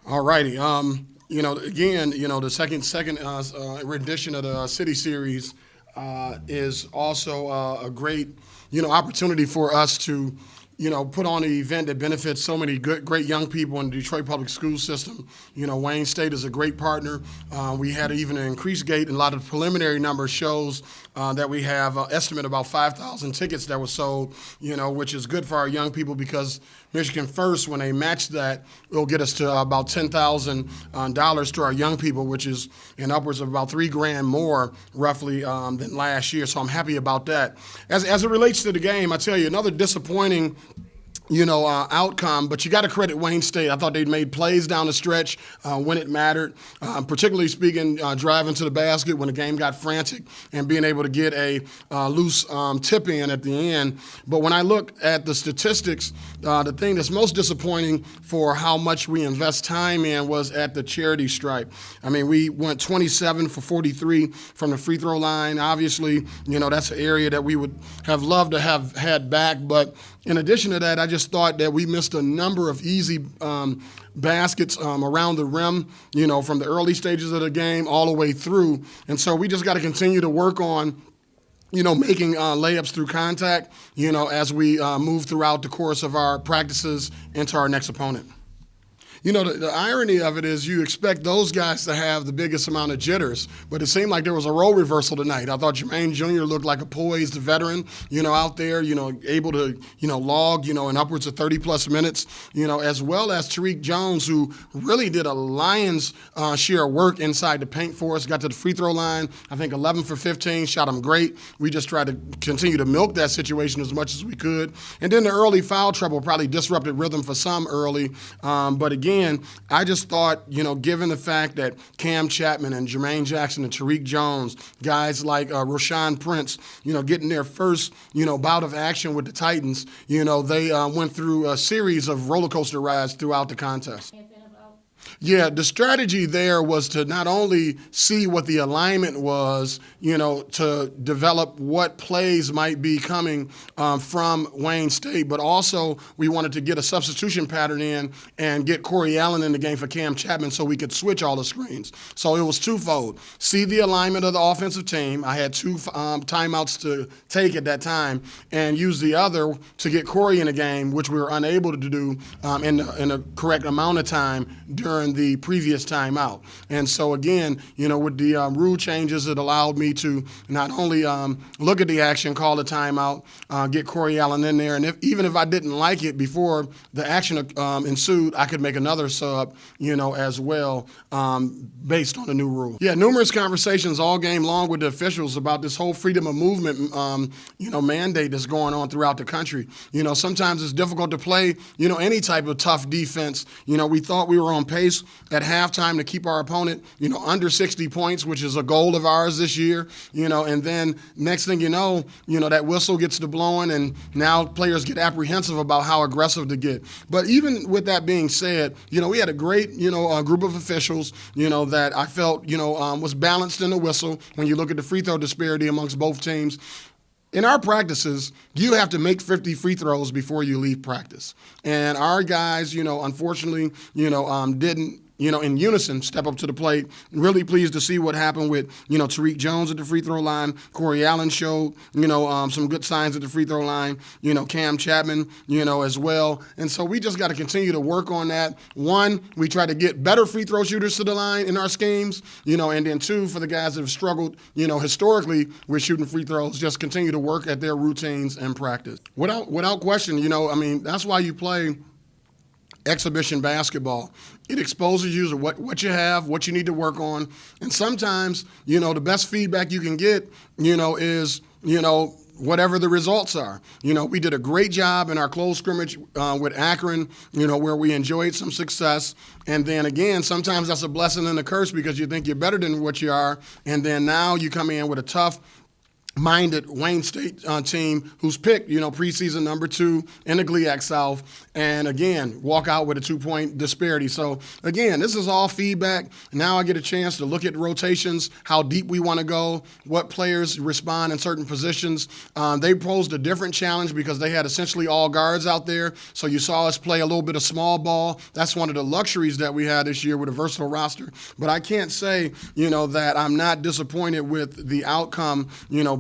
All righty. Again, the second rendition of the City Series is also a great, opportunity for us to, put on an event that benefits so many great young people in the Detroit Public School system. Wayne State is a great partner. We had even an increased gate, and a lot of preliminary numbers shows that we have estimate about 5,000 tickets that were sold, which is good for our young people because Michigan First, when they match that, will get us to about $10,000 to our young people, which is in upwards of about $3,000 more, roughly, than last year. So I'm happy about that. As it relates to the game, I tell you, another disappointing outcome, but you got to credit Wayne State. I thought they made plays down the stretch when it mattered, particularly speaking, driving to the basket when the game got frantic and being able to get a loose tip in at the end. But when I look at the statistics, the thing that's most disappointing for how much we invest time in was at the charity stripe. I mean, we went 27 for 43 from the free throw line. Obviously, that's an area that we would have loved to have had back, but in addition to that, I just thought that we missed a number of easy baskets around the rim, from the early stages of the game all the way through. And so we just got to continue to work on making layups through contact, as we move throughout the course of our practices into our next opponent. The irony of it is you expect those guys to have the biggest amount of jitters, but it seemed like there was a role reversal tonight. I thought Jermaine Jr. looked like a poised veteran, out there, able to, log, in upwards of 30-plus minutes, as well as Tariq Jones, who really did a lion's share of work inside the paint for us, got to the free throw line, I think 11 for 15, shot him great. We just tried to continue to milk that situation as much as we could. And then the early foul trouble probably disrupted rhythm for some early, but again, I just thought, given the fact that Cam Chapman and Jermaine Jackson and Tariq Jones, guys like Rashawn Prince, getting their first, bout of action with the Titans, they went through a series of roller coaster rides throughout the contest. Yeah, the strategy there was to not only see what the alignment was, to develop what plays might be coming from Wayne State, but also we wanted to get a substitution pattern in and get Corey Allen in the game for Cam Chapman so we could switch all the screens. So it was twofold. See the alignment of the offensive team. I had two timeouts to take at that time and use the other to get Corey in the game, which we were unable to do in the correct amount of time during the previous timeout. And so again, with the rule changes, it allowed me to not only look at the action, call the timeout, get Corey Allen in there, and even if I didn't like it before the action ensued, I could make another sub, as well, based on the new rule. Yeah, numerous conversations all game long with the officials about this whole freedom of movement, mandate that's going on throughout the country. Sometimes it's difficult to play, any type of tough defense. We thought we were on pace at halftime to keep our opponent, under 60 points, which is a goal of ours this year, and then next thing that whistle gets to blowing and now players get apprehensive about how aggressive to get. But even with that being said, we had a great, group of officials, that I felt, was balanced in the whistle when you look at the free throw disparity amongst both teams. In our practices, you have to make 50 free throws before you leave practice. And our guys, unfortunately, didn't, in unison, step up to the plate. Really pleased to see what happened with, Tariq Jones at the free throw line. Corey Allen showed, some good signs at the free throw line. Cam Chapman, as well. And so we just got to continue to work on that. One, we try to get better free throw shooters to the line in our schemes, and then two, for the guys that have struggled, historically with shooting free throws, just continue to work at their routines and practice. Without question, that's why you play exhibition basketball. It exposes you to what you have, what you need to work on. And sometimes, the best feedback you can get, is, whatever the results are. We did a great job in our close scrimmage with Akron, where we enjoyed some success. And then again, sometimes that's a blessing and a curse because you think you're better than what you are. And then now you come in with a tough minded Wayne State team who's picked, preseason number 2 in the GLIAC South, and again, walk out with a 2-point disparity. So again, this is all feedback. Now I get a chance to look at rotations, how deep we want to go, what players respond in certain positions. They posed a different challenge because they had essentially all guards out there. So you saw us play a little bit of small ball. That's one of the luxuries that we had this year with a versatile roster. But I can't say, that I'm not disappointed with the outcome,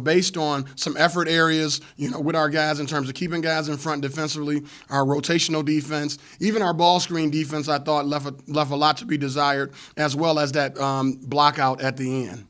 based on some effort areas, with our guys in terms of keeping guys in front defensively, our rotational defense, even our ball screen defense, I thought left a lot to be desired, as well as that block out at the end.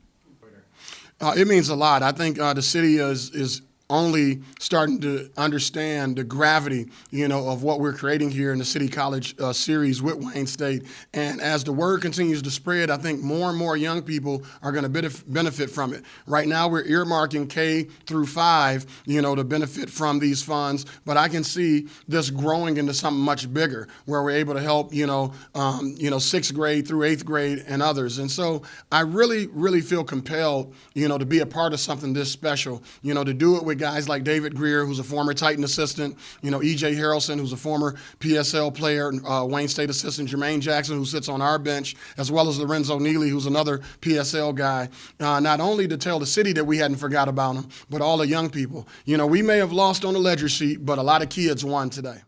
It means a lot. I think the city is only starting to understand the gravity, of what we're creating here in the City College series with Wayne State. And as the word continues to spread, I think more and more young people are going to benefit from it. Right now, we're earmarking K through 5, to benefit from these funds. But I can see this growing into something much bigger, where we're able to help, 6th grade through 8th grade and others. And so I really, really feel compelled, to be a part of something this special, to do it with guys like David Greer, who's a former Titan assistant, E.J. Harrelson, who's a former PSL player, Wayne State assistant, Jermaine Jackson, who sits on our bench, as well as Lorenzo Neely, who's another PSL guy, not only to tell the city that we hadn't forgot about him, but all the young people. We may have lost on the ledger sheet, but a lot of kids won today.